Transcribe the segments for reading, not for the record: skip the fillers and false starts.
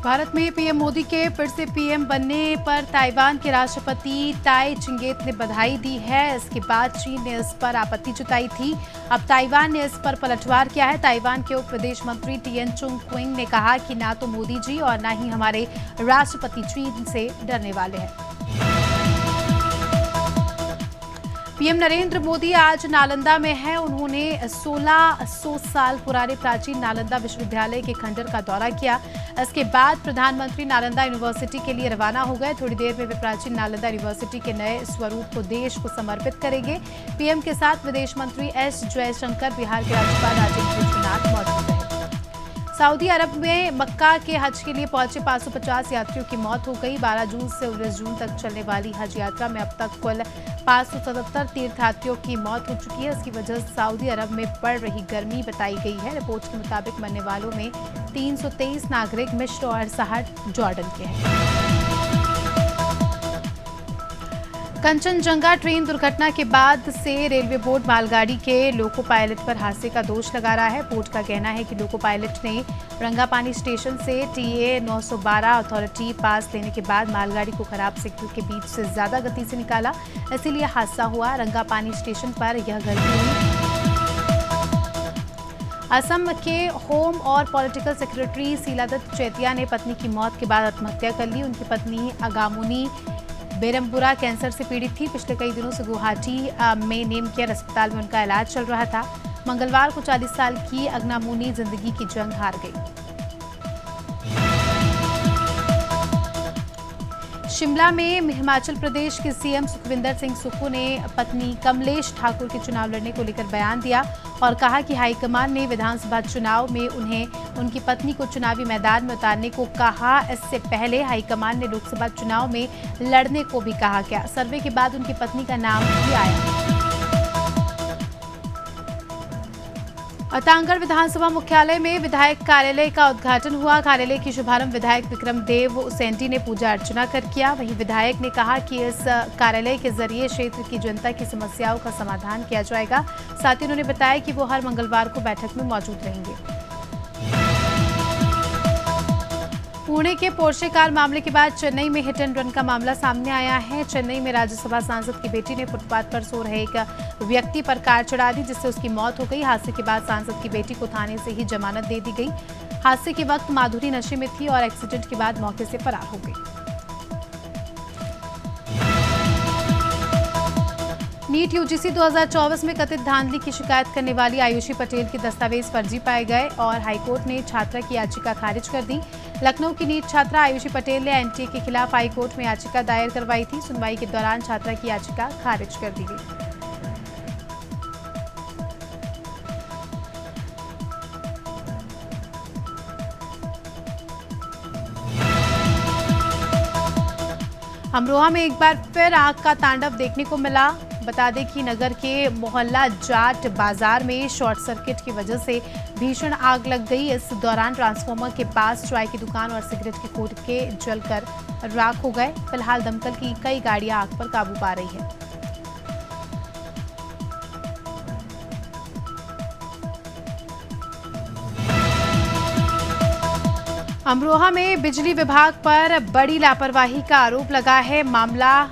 भारत में पीएम मोदी के फिर से पीएम बनने पर ताइवान के राष्ट्रपति ताई चिंगेट ने बधाई दी है। इसके बाद चीन ने इस पर आपत्ति जताई थी। अब ताइवान ने इस पर पलटवार किया है। ताइवान के उप विदेश मंत्री टिएन चुंग क्विंग ने कहा कि ना तो मोदी जी और ना ही हमारे राष्ट्रपति चीन से डरने वाले हैं। पीएम नरेंद्र मोदी आज नालंदा में हैं। उन्होंने 1600 साल पुराने प्राचीन नालंदा विश्वविद्यालय के खंडर का दौरा किया। इसके बाद प्रधानमंत्री नालंदा यूनिवर्सिटी के लिए रवाना हो गए। थोड़ी देर में वे प्राचीन नालंदा यूनिवर्सिटी के नए स्वरूप को देश को समर्पित करेंगे। पीएम के साथ विदेश मंत्री एस जयशंकर, बिहार के राज्यपाल राजेंद्र विश्वनाथ मौजूद रहे। सऊदी अरब में मक्का के हज के लिए पहुंचे 550 यात्रियों की मौत हो गई। 12 जून से 19 जून तक चलने वाली हज यात्रा में अब तक कुल 577 तीर्थयात्रियों की मौत हो चुकी है। इसकी वजह सऊदी अरब में बढ़ रही गर्मी बताई गई है। रिपोर्ट के मुताबिक मरने वालों में 323 नागरिक मिस्र और 60 जॉर्डन के हैं। कंचनजंगा ट्रेन दुर्घटना के बाद से रेलवे बोर्ड मालगाड़ी के लोको पायलट पर हादसे का दोष लगा रहा है। बोर्ड का कहना है कि लोको पायलट ने रंगापानी स्टेशन से TA 912 अथॉरिटी पास लेने के बाद मालगाड़ी को खराब सिग्नल के बीच से ज्यादा गति से निकाला, इसीलिए हादसा हुआ। रंगापानी स्टेशन पर यह गलती हुई। असम के होम और पॉलिटिकल सेक्रेटरी शीलादत्त चैतिया ने पत्नी की मौत के बाद आत्महत्या कर ली। उनकी पत्नी अगामुनी बेरमपुरा कैंसर से पीड़ित थी। पिछले कई दिनों से गुवाहाटी में नेम केयर अस्पताल में उनका इलाज चल रहा था। मंगलवार को 40 साल की अगनामुनी जिंदगी की जंग हार गई। शिमला में हिमाचल प्रदेश के सीएम सुखविंदर सिंह सुक्खू ने पत्नी कमलेश ठाकुर के चुनाव लड़ने को लेकर बयान दिया और कहा कि हाईकमान ने विधानसभा चुनाव में उन्हें उनकी पत्नी को चुनावी मैदान में उतारने को कहा। इससे पहले हाईकमान ने लोकसभा चुनाव में लड़ने को भी कहा गया। सर्वे के बाद उनकी पत्नी का नाम भी आया। अतांगड़ विधानसभा मुख्यालय में विधायक कार्यालय का उद्घाटन हुआ। कार्यालय की शुभारंभ विधायक विक्रम देव उसेंडी ने पूजा अर्चना कर किया। वहीं विधायक ने कहा कि इस कार्यालय के जरिए क्षेत्र की जनता की समस्याओं का समाधान किया जाएगा। साथ ही उन्होंने बताया कि वो हर मंगलवार को बैठक में मौजूद रहेंगे। पुणे के पोर्शे कार मामले के बाद चेन्नई में हिट एंड रन का मामला सामने आया है। चेन्नई में राज्यसभा सांसद की बेटी ने फुटपाथ पर सो रहे एक व्यक्ति पर कार चढ़ा दी, जिससे उसकी मौत हो गई। हादसे के बाद सांसद की बेटी को थाने से ही जमानत दे दी गई। हादसे के वक्त माधुरी नशे में थी और एक्सीडेंट के बाद मौके से फरार हो गई। नीट यूजीसी 2024 में कथित धांधली की शिकायत करने वाली आयुषी पटेल के दस्तावेज फर्जी पाए गए और हाईकोर्ट ने छात्रा की याचिका खारिज कर दी। लखनऊ की नीट छात्रा आयुषी पटेल ने एनटीए के खिलाफ हाईकोर्ट में याचिका दायर करवाई थी। सुनवाई के दौरान छात्रा की याचिका खारिज कर दी गई। अमरोहा में एक बार फिर आग का तांडव देखने को मिला। बता दें कि नगर के मोहल्ला जाट बाजार में शॉर्ट सर्किट की वजह से भीषण आग लग गई। इस दौरान ट्रांसफार्मर के पास चाय की दुकान और सिगरेट के खोखे जलकर राख हो गए। फिलहाल दमकल की कई गाड़ियां आग पर काबू पा रही है। अमरोहा में बिजली विभाग पर बड़ी लापरवाही का आरोप लगा है। मामला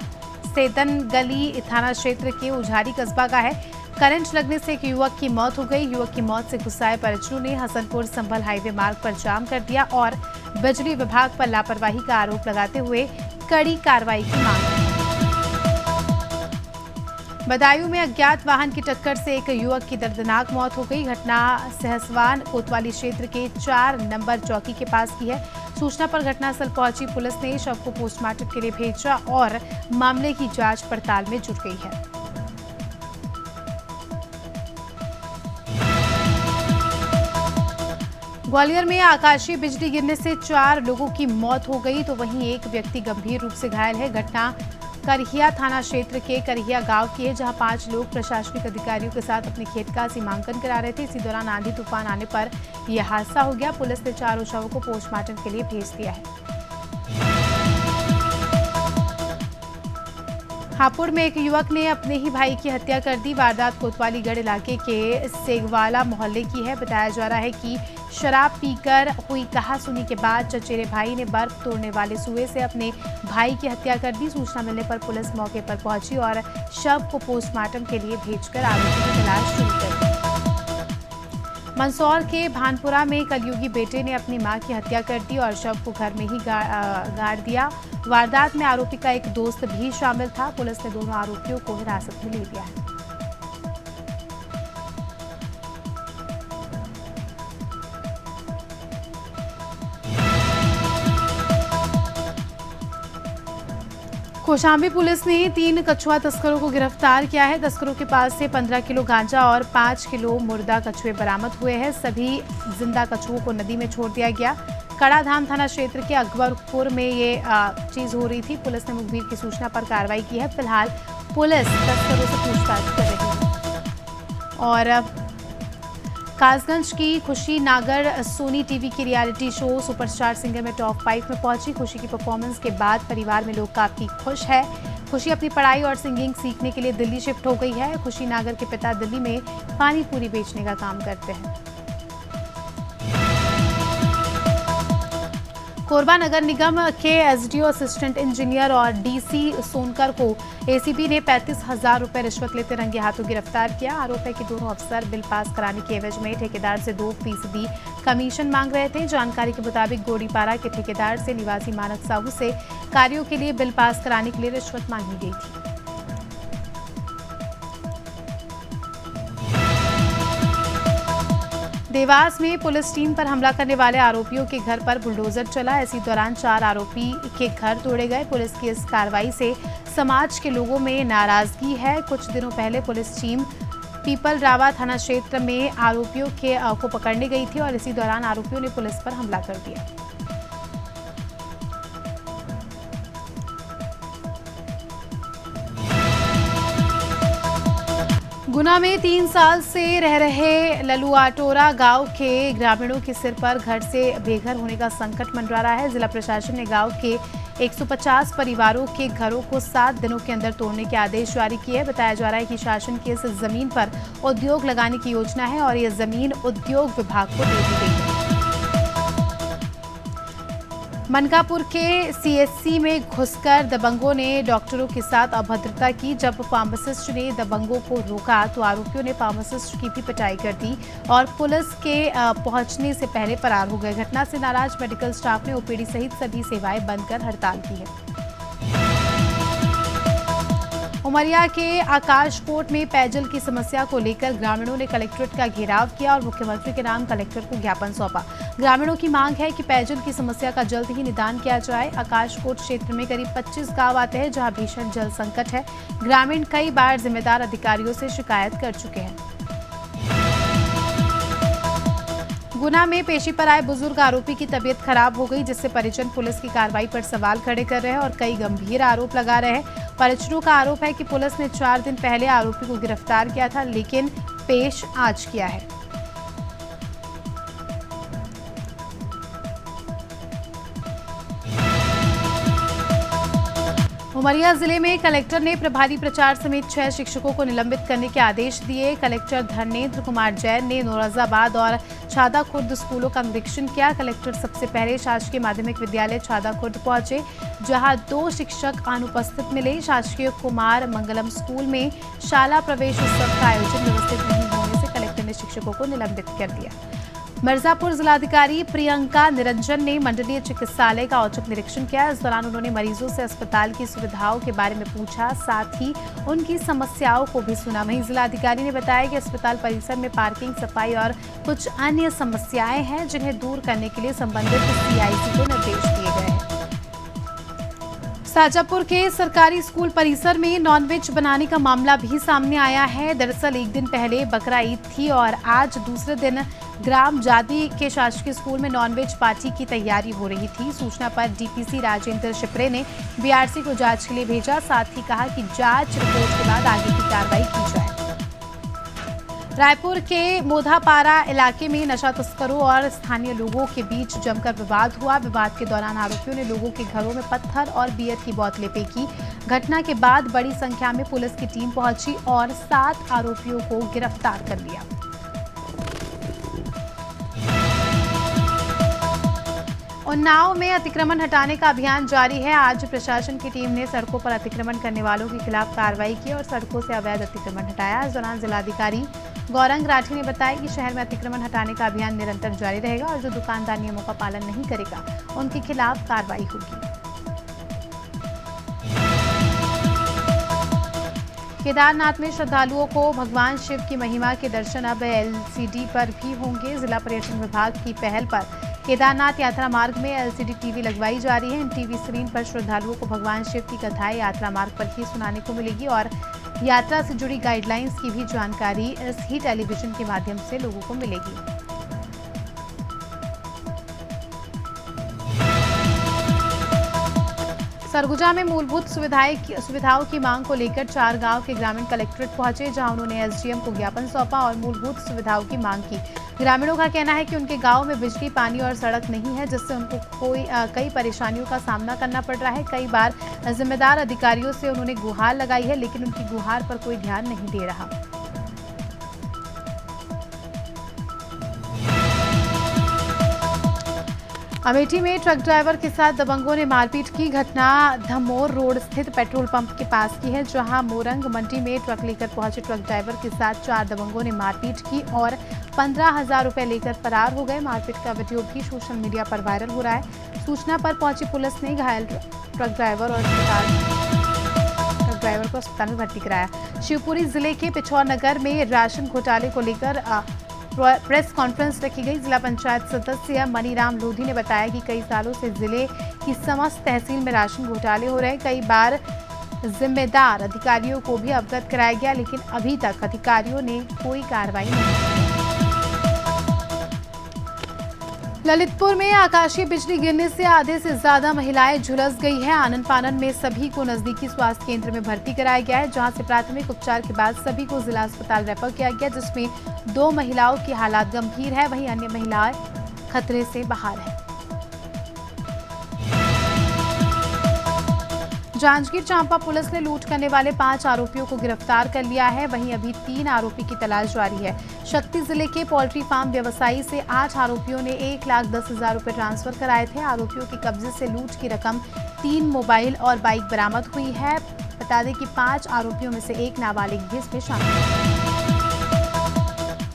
सेदन गली थाना क्षेत्र के उझारी कस्बा का है। करंट लगने से एक युवक की मौत हो गई। युवक की मौत से गुस्साए परिजनों ने हसनपुर संभल हाईवे मार्ग पर जाम कर दिया और बिजली विभाग पर लापरवाही का आरोप लगाते हुए कड़ी कार्रवाई की मांग की। बदायूं में अज्ञात वाहन की टक्कर से एक युवक की दर्दनाक मौत हो गई। घटना सहसवान कोतवाली क्षेत्र के 4 नंबर चौकी के पास की है। सूचना पर घटनास्थल पहुंची पुलिस ने शव को पोस्टमार्टम के लिए भेजा और मामले की जांच पड़ताल में जुट गई है। ग्वालियर में आकाशीय बिजली गिरने से 4 लोगों की मौत हो गई, तो वहीं एक व्यक्ति गंभीर रूप से घायल है। घटना करहिया थाना क्षेत्र के करहिया गांव की है, जहां 5 लोग प्रशासनिक अधिकारियों के साथ अपने खेत का सीमांकन करा रहे थे। इसी दौरान आंधी तूफान आने पर यह हादसा हो गया। पुलिस ने चारों शवों को पोस्टमार्टम के लिए भेज दिया है। हापुड़ में एक युवक ने अपने ही भाई की हत्या कर दी। वारदात कोतवालीगढ़ इलाके के सेगवाला मोहल्ले की है। बताया जा रहा है कि शराब पीकर हुई कहासुनी के बाद चचेरे भाई ने बर्फ तोड़ने वाले सुए से अपने भाई की हत्या कर दी। सूचना मिलने पर पुलिस मौके पर पहुंची और शव को पोस्टमार्टम के लिए भेजकर आरोपी की तलाश शुरू कर दी। मंदसौर के भानपुरा में कलयुगी बेटे ने अपनी मां की हत्या कर दी और शव को घर में ही गाड़ दिया। वारदात में आरोपी का एक दोस्त भी शामिल था। पुलिस ने दोनों आरोपियों को हिरासत में ले लिया है। कौशाम्बी पुलिस ने 3 कछुआ तस्करों को गिरफ्तार किया है। तस्करों के पास से 15 किलो गांजा और 5 किलो मुर्दा कछुए बरामद हुए हैं। सभी जिंदा कछुओं को नदी में छोड़ दिया गया। कड़ाधाम थाना क्षेत्र के अकबरपुर में ये चीज हो रही थी। पुलिस ने मुखबिर की सूचना पर कार्रवाई की है। फिलहाल पुलिस तस्करों से पूछताछ कर रही है। और कासगंज की खुशी नागर सोनी टीवी की रियलिटी शो सुपरस्टार सिंगर में टॉप 5 में पहुंची। खुशी की परफॉर्मेंस के बाद परिवार में लोग काफी खुश है। खुशी अपनी पढ़ाई और सिंगिंग सीखने के लिए दिल्ली शिफ्ट हो गई है। खुशी नागर के पिता दिल्ली में पानी पूरी बेचने का काम करते हैं। कोरबा नगर निगम के एसडीओ असिस्टेंट इंजीनियर और डीसी सोनकर को एसीबी ने 35,000 रुपए रिश्वत लेते रंगे हाथों गिरफ्तार किया। आरोप है कि दोनों अफसर बिल पास कराने के एवज में ठेकेदार से 2% कमीशन मांग रहे थे। जानकारी के मुताबिक गोड़ीपारा के ठेकेदार से निवासी मानक साहू से कार्यों के लिए बिल पास कराने के लिए रिश्वत मांगी गई थी। देवास में पुलिस टीम पर हमला करने वाले आरोपियों के घर पर बुलडोजर चला। इसी दौरान 4 आरोपी के घर तोड़े गए। पुलिस की इस कार्रवाई से समाज के लोगों में नाराजगी है। कुछ दिनों पहले पुलिस टीम पीपल रावा थाना क्षेत्र में आरोपियों को पकड़ने गई थी और इसी दौरान आरोपियों ने पुलिस पर हमला कर दिया। गुना में 3 साल से रह रहे ललुआटोरा गांव के ग्रामीणों के सिर पर घर से बेघर होने का संकट मंडरा रहा है। जिला प्रशासन ने गांव के 150 परिवारों के घरों को 7 दिनों के अंदर तोड़ने के आदेश जारी किए। बताया जा रहा है कि शासन की इस जमीन पर उद्योग लगाने की योजना है और ये जमीन उद्योग विभाग को दे दी गई है। मनकापुर के सीएचसी में घुसकर दबंगों ने डॉक्टरों के साथ अभद्रता की। जब फार्मासिस्ट ने दबंगों को रोका तो आरोपियों ने फार्मासिस्ट की भी पिटाई कर दी और पुलिस के पहुंचने से पहले फरार हो गए। घटना से नाराज मेडिकल स्टाफ ने ओपीडी सहित सभी सेवाएं बंद कर हड़ताल की है। उमरिया के आकाशकोट में पेयजल की समस्या को लेकर ग्रामीणों ने कलेक्ट्रेट का घेराव किया और मुख्यमंत्री के नाम कलेक्टर को ज्ञापन सौंपा। ग्रामीणों की मांग है कि पेयजल की समस्या का जल्द ही निदान किया जाए। आकाशकोट क्षेत्र में करीब 25 गांव आते हैं जहां भीषण जल संकट है। ग्रामीण कई बार जिम्मेदार अधिकारियों से शिकायत कर चुके हैं। गुना में पेशी पर आए बुजुर्ग आरोपी की तबीयत खराब हो गई, जिससे परिजन पुलिस की कार्रवाई पर सवाल खड़े कर रहे हैं और कई गंभीर आरोप लगा रहे हैं। परिजनों का आरोप है कि पुलिस ने 4 दिन पहले आरोपी को गिरफ्तार किया था, लेकिन पेश आज किया है। उमरिया जिले में कलेक्टर ने प्रभारी प्रचार समेत 6 शिक्षकों को निलंबित करने के आदेश दिए। कलेक्टर धर्मेंद्र कुमार जैन ने नौरोजाबाद और छादा खुर्द स्कूलों का निरीक्षण किया। कलेक्टर सबसे पहले शासकीय माध्यमिक विद्यालय छादा खुर्द पहुंचे, जहां 2 शिक्षक अनुपस्थित मिले। शासकीय कुमार मंगलम स्कूल में शाला प्रवेश उत्सव का आयोजन व्यवस्थित नहीं होने से कलेक्टर ने शिक्षकों को निलंबित कर दिया। मिर्जापुर जिलाधिकारी प्रियंका निरंजन ने मंडलीय चिकित्सालय का औचक निरीक्षण किया। इस दौरान उन्होंने मरीजों से अस्पताल की सुविधाओं के बारे में पूछा, साथ ही उनकी समस्याओं को भी सुना। वहीं जिलाधिकारी ने बताया कि अस्पताल परिसर में पार्किंग, सफाई और कुछ अन्य समस्याएं हैं, जिन्हें दूर करने के लिए संबंधित सीआईसी को निर्देश दिए गए हैं। शाजापुर के सरकारी स्कूल परिसर में नॉनवेज बनाने का मामला भी सामने आया है। दरअसल एक दिन पहले बकरा ईद थी और आज दूसरे दिन ग्राम जादी के शासकीय स्कूल में नॉनवेज पार्टी की तैयारी हो रही थी। सूचना पर डीपीसी राजेंद्र शिप्रे ने बीआरसी को जांच के लिए भेजा, साथ ही कहा कि जांच रिपोर्ट के बाद आगे की कार्रवाई की जाए। रायपुर के मोधापारा इलाके में नशा तस्करों और स्थानीय लोगों के बीच जमकर विवाद हुआ। विवाद के दौरान आरोपियों ने लोगों के घरों में पत्थर और बियर की बोतलें फेंकी। घटना के बाद बड़ी संख्या में पुलिस की टीम पहुंची और 7 आरोपियों को गिरफ्तार कर लिया। उन्नाव में अतिक्रमण हटाने का अभियान जारी है। आज प्रशासन की टीम ने सड़कों पर अतिक्रमण करने वालों के खिलाफ कार्रवाई की और सड़कों से अवैध अतिक्रमण हटाया। इस दौरान जिलाधिकारी गौरंग राठी ने बताया कि शहर में अतिक्रमण हटाने का अभियान निरंतर जारी रहेगा और जो दुकानदार नियमों का पालन नहीं करेगा उनके खिलाफ कार्रवाई होगी। केदारनाथ में श्रद्धालुओं को भगवान शिव की महिमा के दर्शन अब एलसीडी पर भी होंगे। जिला पर्यटन विभाग की पहल पर केदारनाथ यात्रा मार्ग में एलसीडी टीवी लगवाई जा रही है। इन टीवी स्क्रीन पर श्रद्धालुओं को भगवान शिव की कथाएं यात्रा मार्ग पर ही सुनाने को मिलेगी और यात्रा से जुड़ी गाइडलाइंस की भी जानकारी इस ही टेलीविजन के माध्यम से लोगों को मिलेगी। सरगुजा में मूलभूत सुविधाओं की मांग को लेकर 4 गांव के ग्रामीण कलेक्ट्रेट पहुंचे, जहां उन्होंने एसडीएम को ज्ञापन सौंपा और मूलभूत सुविधाओं की मांग की। ग्रामीणों का कहना है कि उनके गांव में बिजली, पानी और सड़क नहीं है, जिससे उनको कई परेशानियों का सामना करना पड़ रहा है। कई बार जिम्मेदार अधिकारियों से उन्होंने गुहार लगाई है, लेकिन उनकी गुहार पर कोई ध्यान नहीं दे रहा। अमेठी में ट्रक ड्राइवर के साथ दबंगों ने मारपीट की। घटना धमोर रोड स्थित पेट्रोल पंप के पास की है, जहां मोरंग मंडी में ट्रक लेकर पहुंचे ट्रक ड्राइवर के साथ 4 दबंगों ने मारपीट की और 15,000 रुपए लेकर फरार हो गए। मारपीट का वीडियो भी सोशल मीडिया पर वायरल हो रहा है। सूचना पर पहुंची पुलिस ने घायल ट्रक ड्राइवर को अस्पताल में भर्ती कराया। शिवपुरी जिले के पिछौर नगर में राशन घोटाले को लेकर प्रेस कॉन्फ्रेंस रखी गई। जिला पंचायत सदस्य मनीराम लोधी ने बताया कि कई सालों से जिले की समस्त तहसील में राशन घोटाले हो रहे हैं। कई बार जिम्मेदार अधिकारियों को भी अवगत कराया गया, लेकिन अभी तक अधिकारियों ने कोई कार्रवाई नहीं की। ललितपुर में आकाशीय बिजली गिरने से आधे से ज्यादा महिलाएं झुलस गई हैं। आनन फानन में सभी को नजदीकी स्वास्थ्य केंद्र में भर्ती कराया गया है, जहां से प्राथमिक उपचार के बाद सभी को जिला अस्पताल रेफर किया गया, जिसमें 2 महिलाओं की हालात गंभीर है, वहीं अन्य महिलाएं खतरे से बाहर है। जांजगीर चांपा पुलिस ने लूट करने वाले 5 आरोपियों को गिरफ्तार कर लिया है, वहीं अभी 3 आरोपी की तलाश जारी है। शक्ति जिले के पोल्ट्री फार्म व्यवसायी से 8 आरोपियों ने 1,10,000 रुपए ट्रांसफर कराए थे। आरोपियों के कब्जे से लूट की रकम 3 मोबाइल और बाइक बरामद हुई है। बता दें कि 5 आरोपियों में से 1 नाबालिग भी इसमें शामिल है।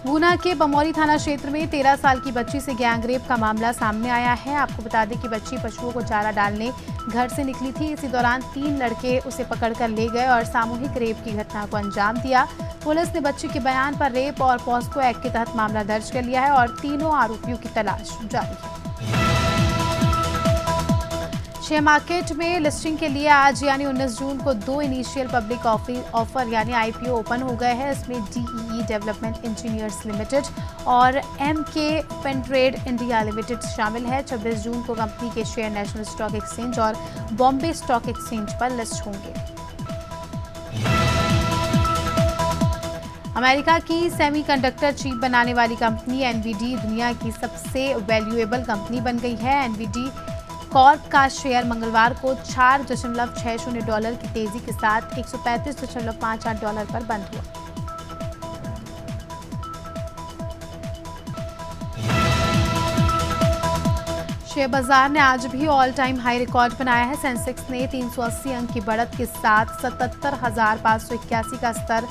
गुना के बमौरी थाना क्षेत्र में 13 साल की बच्ची से गैंगरेप का मामला सामने आया है। आपको बता दें कि बच्ची पशुओं को चारा डालने घर से निकली थी। इसी दौरान 3 लड़के उसे पकड़कर ले गए और सामूहिक रेप की घटना को अंजाम दिया। पुलिस ने बच्ची के बयान पर रेप और पॉस्को एक्ट के तहत मामला दर्ज कर लिया है और तीनों आरोपियों की तलाश जारी है। शेयर मार्केट में लिस्टिंग के लिए आज यानी 19 जून को 2 इनिशियल पब्लिक ऑफर यानी आईपीओ ओपन हो गए हैं। इसमें डीईई डेवलपमेंट इंजीनियर्स लिमिटेड और एमके पेंट्रेड इंडिया लिमिटेड शामिल है। 26 जून को कंपनी के शेयर नेशनल स्टॉक एक्सचेंज और बॉम्बे स्टॉक एक्सचेंज पर लिस्ट होंगे। अमेरिका की सेमीकंडक्टर चिप बनाने वाली कंपनी एनवीडी दुनिया की सबसे वैल्यूएबल कंपनी बन गई है। एनवीडी कॉर्प का शेयर मंगलवार को $4.60 की तेजी के साथ $135.58 पर बंद हुआ। शेयर बाजार ने आज भी ऑल टाइम हाई रिकॉर्ड बनाया है। सेंसेक्स ने 380 अंक की बढ़त के साथ 77,581 का स्तर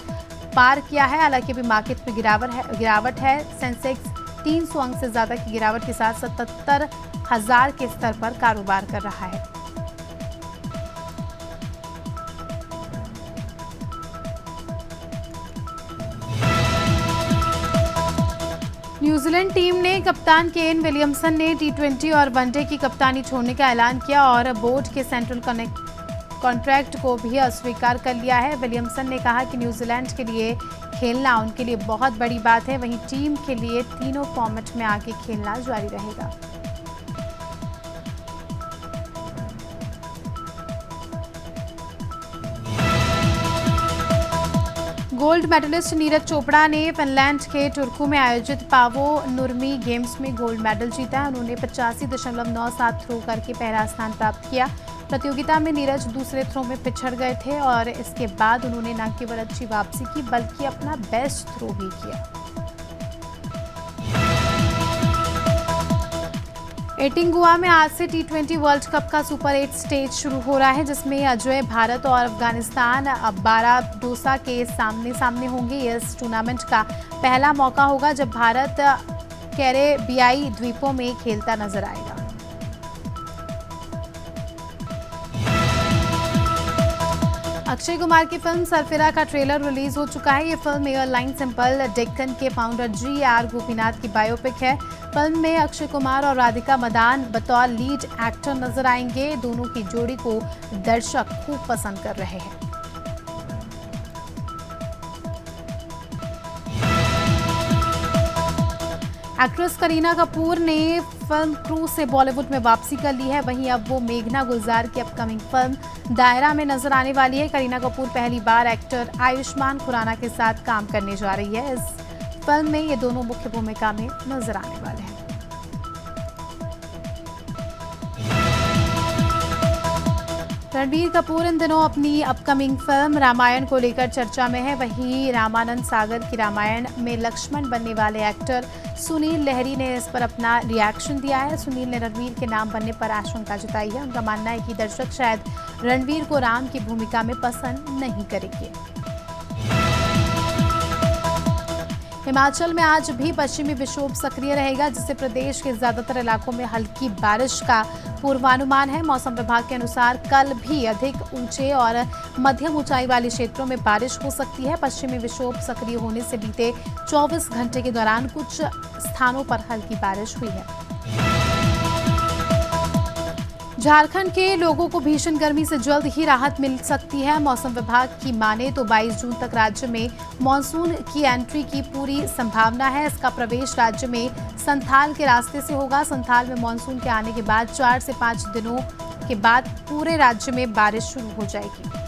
पार किया है। हालांकि अभी मार्केट में गिरावट है। सेंसेक्स 300 अंक से ज्यादा की गिरावट के साथ 77,000 के स्तर पर कारोबार कर रहा है। न्यूजीलैंड टीम ने कप्तान केन विलियमसन ने टी20 और वनडे की कप्तानी छोड़ने का ऐलान किया और बोर्ड के सेंट्रल कॉन्ट्रैक्ट को भी अस्वीकार कर लिया है। विलियमसन ने कहा कि न्यूजीलैंड के लिए खेलना उनके लिए बहुत बड़ी बात है, वहीं टीम के लिए तीनों फॉर्मेट में आगे खेलना जारी रहेगा। गोल्ड मेडलिस्ट नीरज चोपड़ा ने फिनलैंड के टुर्कू में आयोजित पावो नुर्मी गेम्स में गोल्ड मेडल जीता। उन्होंने 85.97 थ्रो करके पहला स्थान प्राप्त किया। प्रतियोगिता में नीरज दूसरे थ्रो में पिछड़ गए थे और इसके बाद उन्होंने न केवल अच्छी वापसी की बल्कि अपना बेस्ट थ्रो भी किया। एटिंगुआ में आज से T20 वर्ल्ड कप का सुपर 8 स्टेज शुरू हो रहा है, जिसमें अजय भारत और अफगानिस्तान बाराडोसा के सामने सामने होंगे। इस टूर्नामेंट का पहला मौका होगा जब भारत कैरेबियाई द्वीपों में खेलता नजर आएगा। अक्षय कुमार की फिल्म सरफिरा का ट्रेलर रिलीज हो चुका है। ये फिल्म एयरलाइन सिंपल डेक्कन के फाउंडर GR गोपीनाथ की बायोपिक है। फिल्म में अक्षय कुमार और राधिका मदान बतौर लीड एक्टर नजर आएंगे। दोनों की जोड़ी को दर्शक खूब पसंद कर रहे हैं। एक्ट्रेस करीना कपूर ने फिल्म क्रू से बॉलीवुड में वापसी कर ली है। वहीं अब वो मेघना गुलजार की अपकमिंग फिल्म दायरा में नजर आने वाली है। करीना कपूर पहली बार एक्टर आयुष्मान खुराना के साथ काम करने जा रही है। इस फिल्म में ये दोनों मुख्य भूमिका में नजर आने वाले हैं। रणबीर कपूर इन दिनों अपनी अपकमिंग फिल्म रामायण को लेकर चर्चा में है। वहीं रामानंद सागर की रामायण में लक्ष्मण बनने वाले एक्टर सुनील लहरी ने इस पर अपना रिएक्शन दिया है। सुनील ने रणबीर के नाम बनने पर आशंका जताई है। उनका मानना है कि दर्शक शायद रणबीर को राम की भूमिका में पसंद नहीं करेंगे। हिमाचल में आज भी पश्चिमी विक्षोभ सक्रिय रहेगा, जिससे प्रदेश के ज्यादातर इलाकों में हल्की बारिश का पूर्वानुमान है। मौसम विभाग के अनुसार कल भी अधिक ऊंचे और मध्यम ऊंचाई वाले क्षेत्रों में बारिश हो सकती है। पश्चिमी विक्षोभ सक्रिय होने से बीते 24 घंटे के दौरान कुछ स्थानों पर हल्की बारिश हुई है। झारखंड के लोगों को भीषण गर्मी से जल्द ही राहत मिल सकती है। मौसम विभाग की माने तो 22 जून तक राज्य में मानसून की एंट्री की पूरी संभावना है। इसका प्रवेश राज्य में संथाल के रास्ते से होगा। संथाल में मानसून के आने के बाद 4 से 5 दिनों के बाद पूरे राज्य में बारिश शुरू हो जाएगी।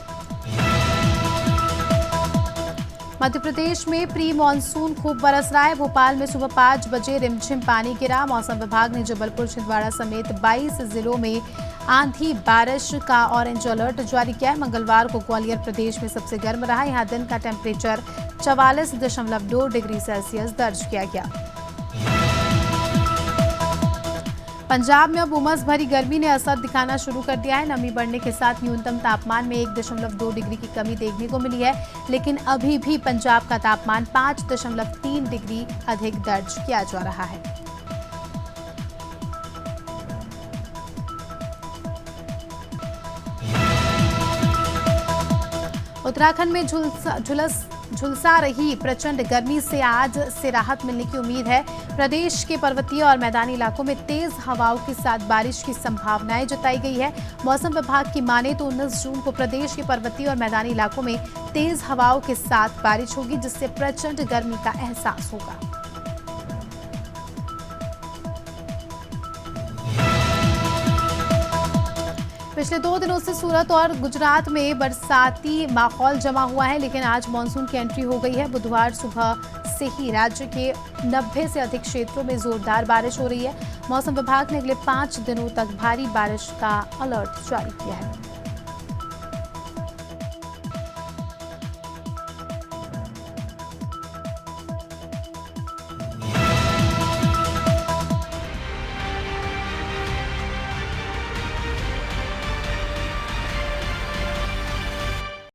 मध्य प्रदेश में प्री मानसून खूब बरस रहा है। भोपाल में सुबह 5 बजे रिमझिम पानी गिरा। मौसम विभाग ने जबलपुर, छिंदवाड़ा समेत 22 जिलों में आंधी बारिश का ऑरेंज अलर्ट जारी किया है। मंगलवार को ग्वालियर प्रदेश में सबसे गर्म रहा। यहाँ दिन का टेम्परेचर 44.2 डिग्री सेल्सियस दर्ज किया गया। पंजाब में अब उमस भरी गर्मी ने असर दिखाना शुरू कर दिया है। नमी बढ़ने के साथ न्यूनतम तापमान में 1.2 डिग्री की कमी देखने को मिली है, लेकिन अभी भी पंजाब का तापमान 5.3 डिग्री अधिक दर्ज किया जा रहा है। उत्तराखंड में झुलसा रही प्रचंड गर्मी से आज से राहत मिलने की उम्मीद है। प्रदेश के पर्वतीय और मैदानी इलाकों में तेज हवाओं के साथ बारिश की संभावनाएं जताई गई है। मौसम विभाग की माने तो 19 जून को प्रदेश के पर्वतीय और मैदानी इलाकों में तेज हवाओं के साथ बारिश होगी, जिससे प्रचंड गर्मी का एहसास होगा। पिछले 2 दिनों से सूरत और गुजरात में बरसाती माहौल जमा हुआ है, लेकिन आज मानसून की एंट्री हो गई है। बुधवार सुबह से ही राज्य के 90 से अधिक क्षेत्रों में जोरदार बारिश हो रही है। मौसम विभाग ने अगले 5 दिनों तक भारी बारिश का अलर्ट जारी किया है।